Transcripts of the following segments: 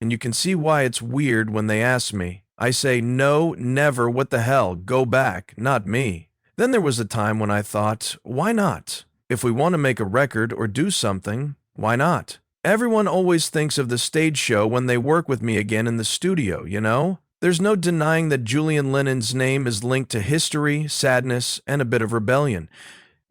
and you can see why it's weird when they ask me. I say, no, never, what the hell, go back, not me. Then there was a time when I thought, why not? If we want to make a record or do something, why not? Everyone always thinks of the stage show when they work with me again in the studio, you know? There's no denying that Julian Lennon's name is linked to history, sadness, and a bit of rebellion.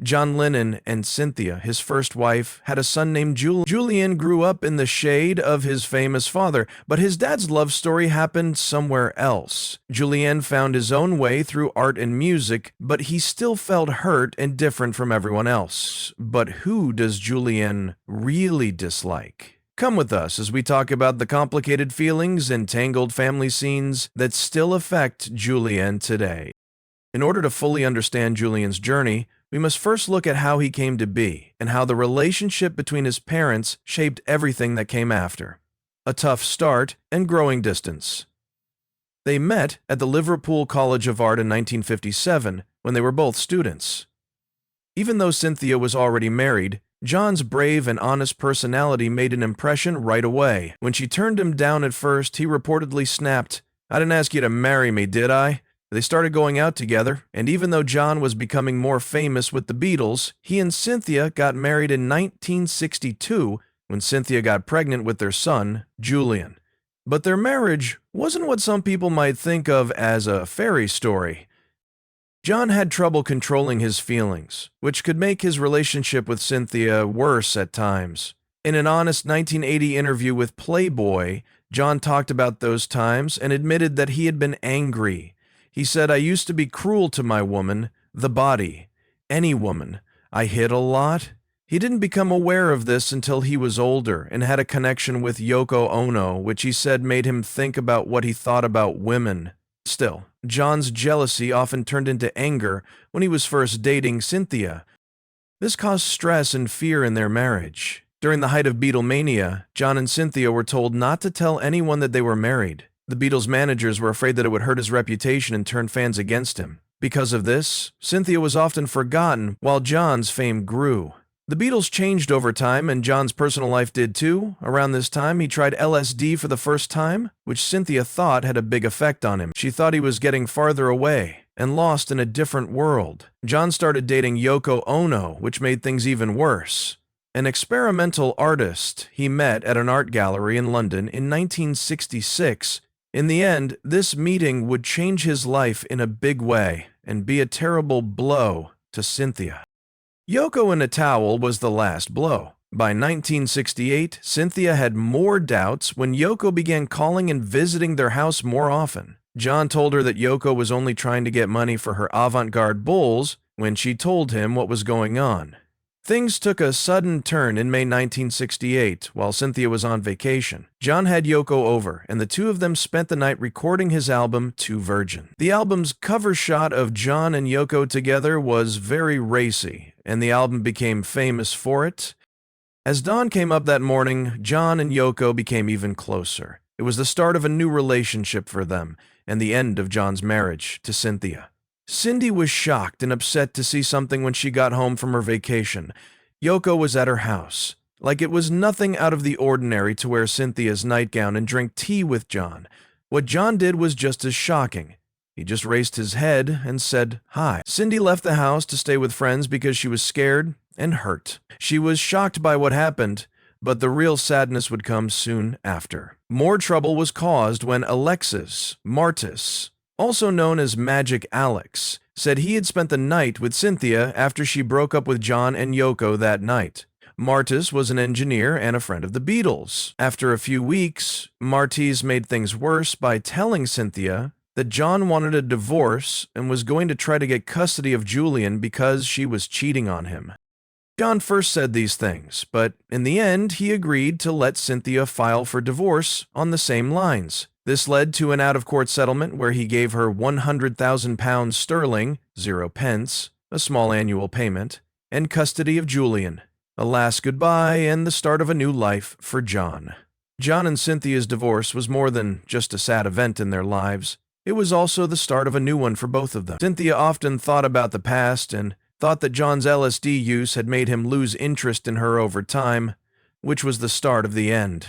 John Lennon and Cynthia, his first wife, had a son named Julian. Julian grew up in the shade of his famous father, but his dad's love story happened somewhere else. Julian found his own way through art and music, but he still felt hurt and different from everyone else. But who does Julian really dislike? Come with us as we talk about the complicated feelings and tangled family scenes that still affect Julian today. In order to fully understand Julian's journey, we must first look at how he came to be and how the relationship between his parents shaped everything that came after. A tough start and growing distance. They met at the Liverpool College of Art in 1957 when they were both students. Even though Cynthia was already married, John's brave and honest personality made an impression right away. When she turned him down at first, he reportedly snapped, "I didn't ask you to marry me, did I?" They started going out together, and even though John was becoming more famous with the Beatles, he and Cynthia got married in 1962 when Cynthia got pregnant with their son, Julian. But their marriage wasn't what some people might think of as a fairy story. John had trouble controlling his feelings, which could make his relationship with Cynthia worse at times. In an honest 1980 interview with Playboy, John talked about those times and admitted that he had been angry. He said, "I used to be cruel to my woman, the body, any woman. I hit a lot." He didn't become aware of this until he was older and had a connection with Yoko Ono, which he said made him think about what he thought about women. Still, John's jealousy often turned into anger when he was first dating Cynthia. This caused stress and fear in their marriage. During the height of Beatlemania, John and Cynthia were told not to tell anyone that they were married. The Beatles' managers were afraid that it would hurt his reputation and turn fans against him. Because of this, Cynthia was often forgotten while John's fame grew. The Beatles changed over time, and John's personal life did too. Around this time, he tried LSD for the first time, which Cynthia thought had a big effect on him. She thought he was getting farther away and lost in a different world. John started dating Yoko Ono, which made things even worse. An experimental artist he met at an art gallery in London in 1966. In the end, this meeting would change his life in a big way and be a terrible blow to Cynthia. Yoko in a towel was the last blow. By 1968, Cynthia had more doubts when Yoko began calling and visiting their house more often. John told her that Yoko was only trying to get money for her avant-garde bowls when she told him what was going on. Things took a sudden turn in May 1968 while Cynthia was on vacation. John had Yoko over, and the two of them spent the night recording his album, Two Virgin. The album's cover shot of John and Yoko together was very racy, and the album became famous for it. As dawn came up that morning, John and Yoko became even closer. It was the start of a new relationship for them, and the end of John's marriage to Cynthia. Cindy was shocked and upset to see something when she got home from her vacation. Yoko was at her house. Like it was nothing out of the ordinary to wear Cynthia's nightgown and drink tea with John. What John did was just as shocking. He just raised his head and said, "Hi." Cindy left the house to stay with friends because she was scared and hurt. She was shocked by what happened, but the real sadness would come soon after. More trouble was caused when Alexis Martis, also known as Magic Alex, said he had spent the night with Cynthia after she broke up with John and Yoko that night. Martis was an engineer and a friend of the Beatles. After a few weeks, Martis made things worse by telling Cynthia that John wanted a divorce and was going to try to get custody of Julian because she was cheating on him. John first said these things, but in the end he agreed to let Cynthia file for divorce on the same lines. This led to an out-of-court settlement where he gave her £100,000 sterling, 0 pence, a small annual payment, and custody of Julian. A last goodbye and the start of a new life for John. John and Cynthia's divorce was more than just a sad event in their lives. It was also the start of a new one for both of them. Cynthia often thought about the past and thought that John's LSD use had made him lose interest in her over time, which was the start of the end.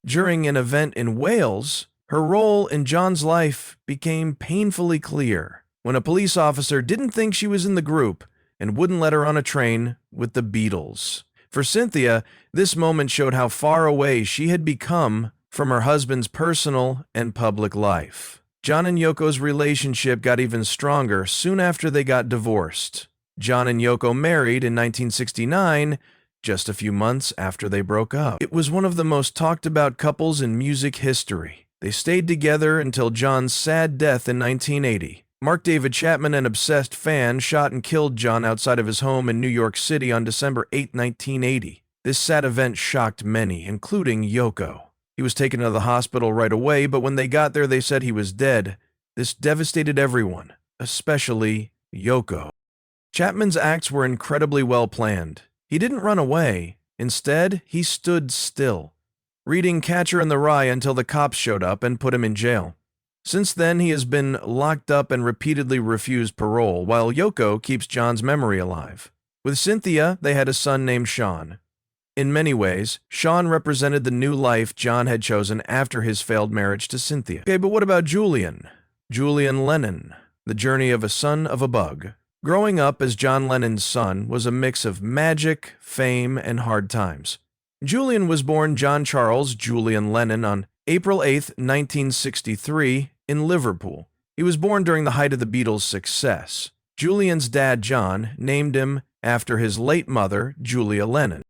During an event in Wales, her role in John's life became painfully clear when a police officer didn't think she was in the group and wouldn't let her on a train with the Beatles. For Cynthia, this moment showed how far away she had become from her husband's personal and public life. John and Yoko's relationship got even stronger soon after they got divorced. John and Yoko married in 1969, just a few months after they broke up. It was one of the most talked about couples in music history. They stayed together until John's sad death in 1980. Mark David Chapman, an obsessed fan, shot and killed John outside of his home in New York City on December 8, 1980. This sad event shocked many, including Yoko. He was taken to the hospital right away, but when they got there, they said he was dead. This devastated everyone, especially Yoko. Chapman's acts were incredibly well planned. He didn't run away. Instead, he stood still, reading Catcher in the Rye until the cops showed up and put him in jail. Since then, he has been locked up and repeatedly refused parole, while Yoko keeps John's memory alive. With Cynthia, they had a son named Sean. In many ways, Sean represented the new life John had chosen after his failed marriage to Cynthia. Okay, but what about Julian? Julian Lennon, the journey of a son of a bug. Growing up as John Lennon's son was a mix of magic, fame, and hard times. Julian was born John Charles Julian Lennon on April 8, 1963, in Liverpool. He was born during the height of the Beatles' success. Julian's dad, John, named him after his late mother, Julia Lennon.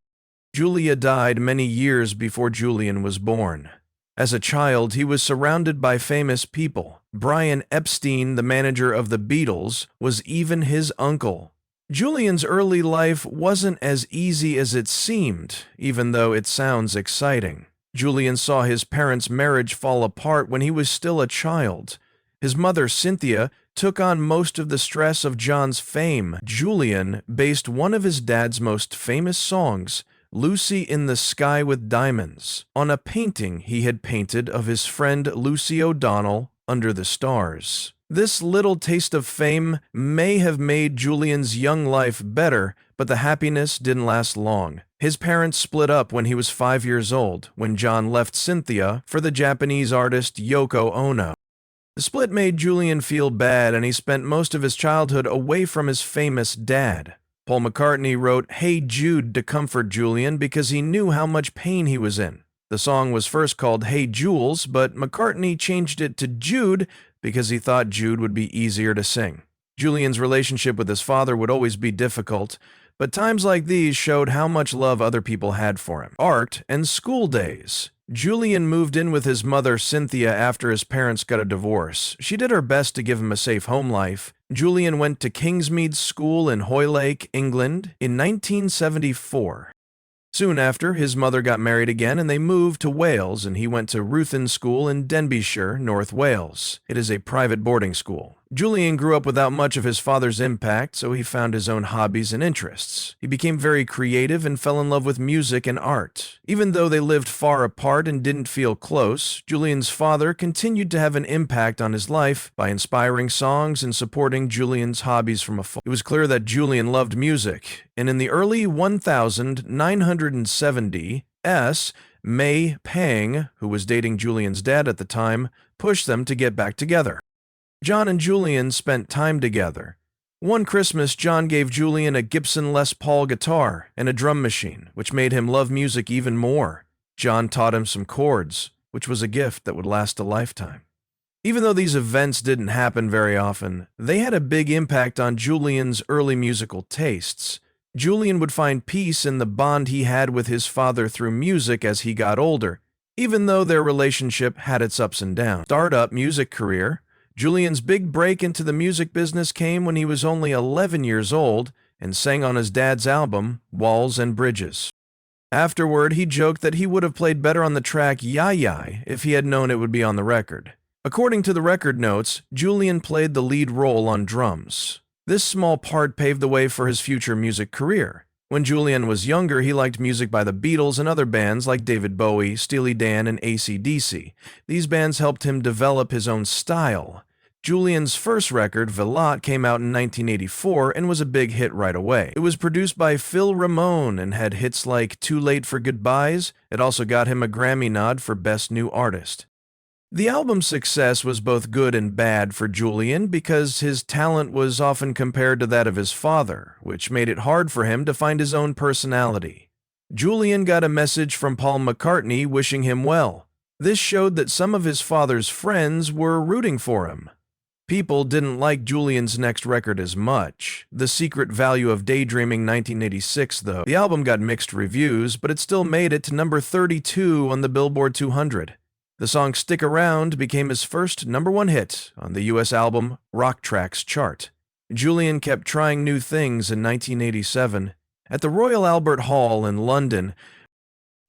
Julia died many years before Julian was born. As a child, he was surrounded by famous people. Brian Epstein, the manager of the Beatles, was even his uncle. Julian's early life wasn't as easy as it seemed, even though it sounds exciting. Julian saw his parents' marriage fall apart when he was still a child. His mother, Cynthia, took on most of the stress of John's fame. Julian based one of his dad's most famous songs, Lucy in the Sky with Diamonds, on a painting he had painted of his friend Lucy O'Donnell under the stars. This little taste of fame may have made Julian's young life better, but the happiness didn't last long. His parents split up when he was 5 years old, when John left Cynthia for the Japanese artist Yoko Ono. The split made Julian feel bad, and he spent most of his childhood away from his famous dad. Paul McCartney wrote Hey Jude to comfort Julian because he knew how much pain he was in. The song was first called Hey Jules, but McCartney changed it to Jude because he thought Jude would be easier to sing. Julian's relationship with his father would always be difficult, but times like these showed how much love other people had for him. Art and school days. Julian moved in with his mother, Cynthia, after his parents got a divorce. She did her best to give him a safe home life. Julian went to Kingsmead School in Hoylake, England, in 1974. Soon after, his mother got married again and they moved to Wales, and he went to Ruthin School in Denbighshire, North Wales. It is a private boarding school. Julian grew up without much of his father's impact, so he found his own hobbies and interests. He became very creative and fell in love with music and art. Even though they lived far apart and didn't feel close, Julian's father continued to have an impact on his life by inspiring songs and supporting Julian's hobbies from afar. It was clear that Julian loved music, and in the early 1970s, May Pang, who was dating Julian's dad at the time, pushed them to get back together. John and Julian spent time together. One Christmas, John gave Julian a Gibson Les Paul guitar and a drum machine, which made him love music even more. John taught him some chords, which was a gift that would last a lifetime. Even though these events didn't happen very often, they had a big impact on Julian's early musical tastes. Julian would find peace in the bond he had with his father through music as he got older, even though their relationship had its ups and downs. Start-up music career. Julian's big break into the music business came when he was only 11 years old and sang on his dad's album, Walls and Bridges. Afterward, he joked that he would have played better on the track Yai Yai if he had known it would be on the record. According to the record notes, Julian played the lead role on drums. This small part paved the way for his future music career. When Julian was younger, he liked music by the Beatles and other bands like David Bowie, Steely Dan, and AC/DC. These bands helped him develop his own style. Julian's first record, Velotte, came out in 1984 and was a big hit right away. It was produced by Phil Ramone and had hits like Too Late for Goodbyes. It also got him a Grammy nod for Best New Artist. The album's success was both good and bad for Julian because his talent was often compared to that of his father, which made it hard for him to find his own personality. Julian got a message from Paul McCartney wishing him well. This showed that some of his father's friends were rooting for him. People didn't like Julian's next record as much. The Secret Value of Daydreaming 1986, though. The album got mixed reviews, but it still made it to number 32 on the Billboard 200. The song Stick Around became his first #1 hit on the US album Rock Tracks chart. Julian kept trying new things in 1987. At the Royal Albert Hall in London,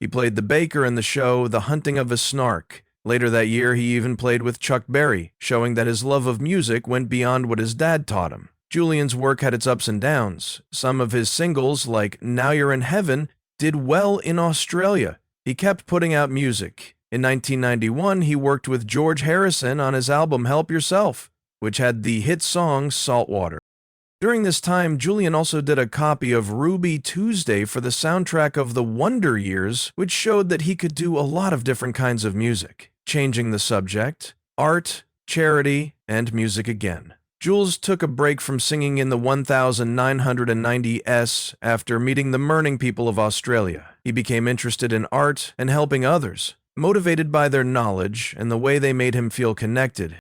he played the baker in the show The Hunting of a Snark. Later that year, he even played with Chuck Berry, showing that his love of music went beyond what his dad taught him. Julian's work had its ups and downs. Some of his singles, like Now You're in Heaven, did well in Australia. He kept putting out music. In 1991, he worked with George Harrison on his album Help Yourself, which had the hit song Saltwater. During this time, Julian also did a copy of Ruby Tuesday for the soundtrack of The Wonder Years, which showed that he could do a lot of different kinds of music, changing the subject, art, charity, and music again. Jules took a break from singing in the 1990s after meeting the Murning people of Australia. He became interested in art and helping others, motivated by their knowledge and the way they made him feel connected. It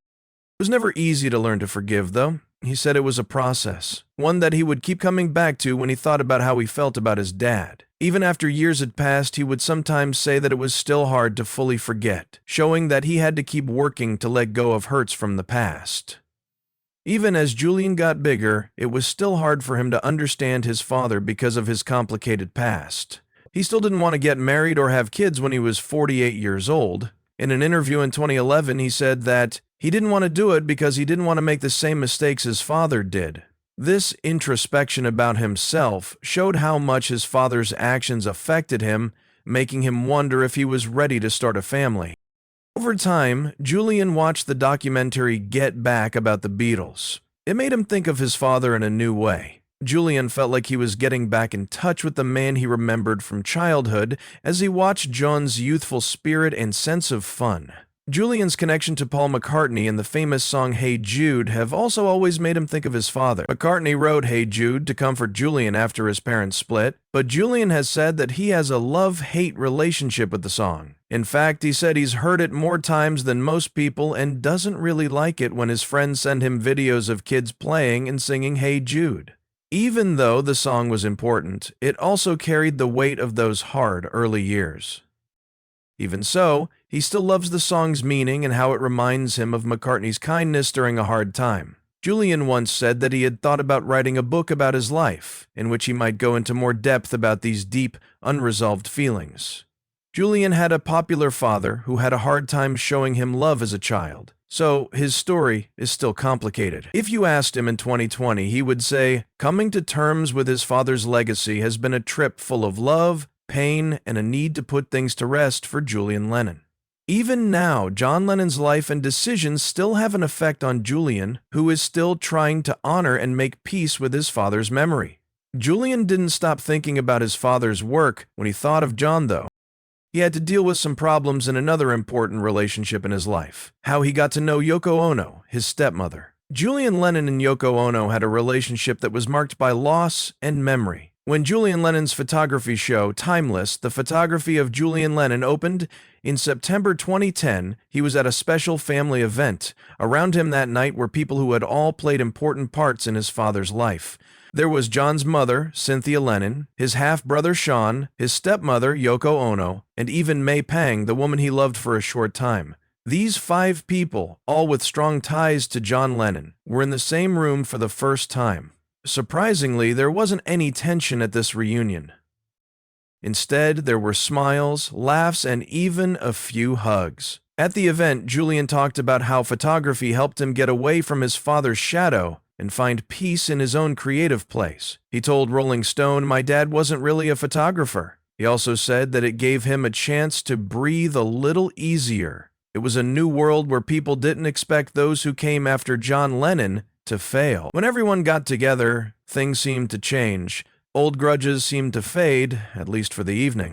was never easy to learn to forgive, though. He said it was a process, one that he would keep coming back to when he thought about how he felt about his dad. Even after years had passed, he would sometimes say that it was still hard to fully forget, showing that he had to keep working to let go of hurts from the past. Even as Julian got bigger, it was still hard for him to understand his father because of his complicated past. He still didn't want to get married or have kids when he was 48 years old. In an interview in 2011, he said that he didn't want to do it because he didn't want to make the same mistakes his father did. This introspection about himself showed how much his father's actions affected him, making him wonder if he was ready to start a family. Over time, Julian watched the documentary Get Back about the Beatles. It made him think of his father in a new way. Julian felt like he was getting back in touch with the man he remembered from childhood as he watched John's youthful spirit and sense of fun. Julian's connection to Paul McCartney and the famous song Hey Jude have also always made him think of his father. McCartney wrote Hey Jude to comfort Julian after his parents split, but Julian has said that he has a love-hate relationship with the song. In fact, he said he's heard it more times than most people and doesn't really like it when his friends send him videos of kids playing and singing Hey Jude. Even though the song was important, it also carried the weight of those hard early years. Even so, he still loves the song's meaning and how it reminds him of McCartney's kindness during a hard time. Julian once said that he had thought about writing a book about his life, in which he might go into more depth about these deep, unresolved feelings. Julian had a popular father who had a hard time showing him love as a child, so his story is still complicated. If you asked him in 2020, he would say, coming to terms with his father's legacy has been a trip full of love, pain, and a need to put things to rest for Julian Lennon. Even now, John Lennon's life and decisions still have an effect on Julian, who is still trying to honor and make peace with his father's memory. Julian didn't stop thinking about his father's work when he thought of John, though. He had to deal with some problems in another important relationship in his life, how he got to know Yoko Ono, his stepmother. Julian Lennon and Yoko Ono had a relationship that was marked by loss and memory. When Julian Lennon's photography show, Timeless, the photography of Julian Lennon opened in September 2010, he was at a special family event. Around him that night were people who had all played important parts in his father's life. There was John's mother, Cynthia Lennon, his half-brother Sean, his stepmother, Yoko Ono, and even May Pang, the woman he loved for a short time. These 5 people, all with strong ties to John Lennon, were in the same room for the first time. Surprisingly, there wasn't any tension at this reunion. Instead, there were smiles, laughs, and even a few hugs. At the event, Julian talked about how photography helped him get away from his father's shadow and find peace in his own creative place. He told Rolling Stone, "My dad wasn't really a photographer." He also said that it gave him a chance to breathe a little easier. It was a new world where people didn't expect those who came after John Lennon to fail. When everyone got together, things seemed to change. Old grudges seemed to fade, at least for the evening.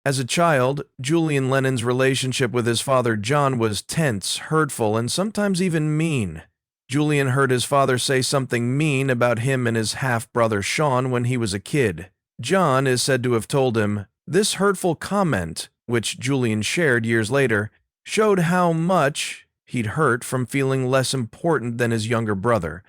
As a child, Julian Lennon's relationship with his father John was tense, hurtful, and sometimes even mean. Julian heard his father say something mean about him and his half-brother Sean when he was a kid. John is said to have told him, "This hurtful comment," which Julian shared years later, showed how much he'd hurt from feeling less important than his younger brother.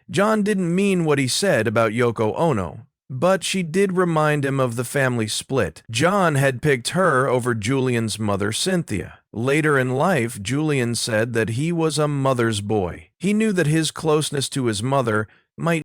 John didn't mean what he said about Yoko Ono, but she did remind him of the family split. John had picked her over Julian's mother, Cynthia. Later in life, Julian said that he was a mother's boy. He knew that his closeness to his mother might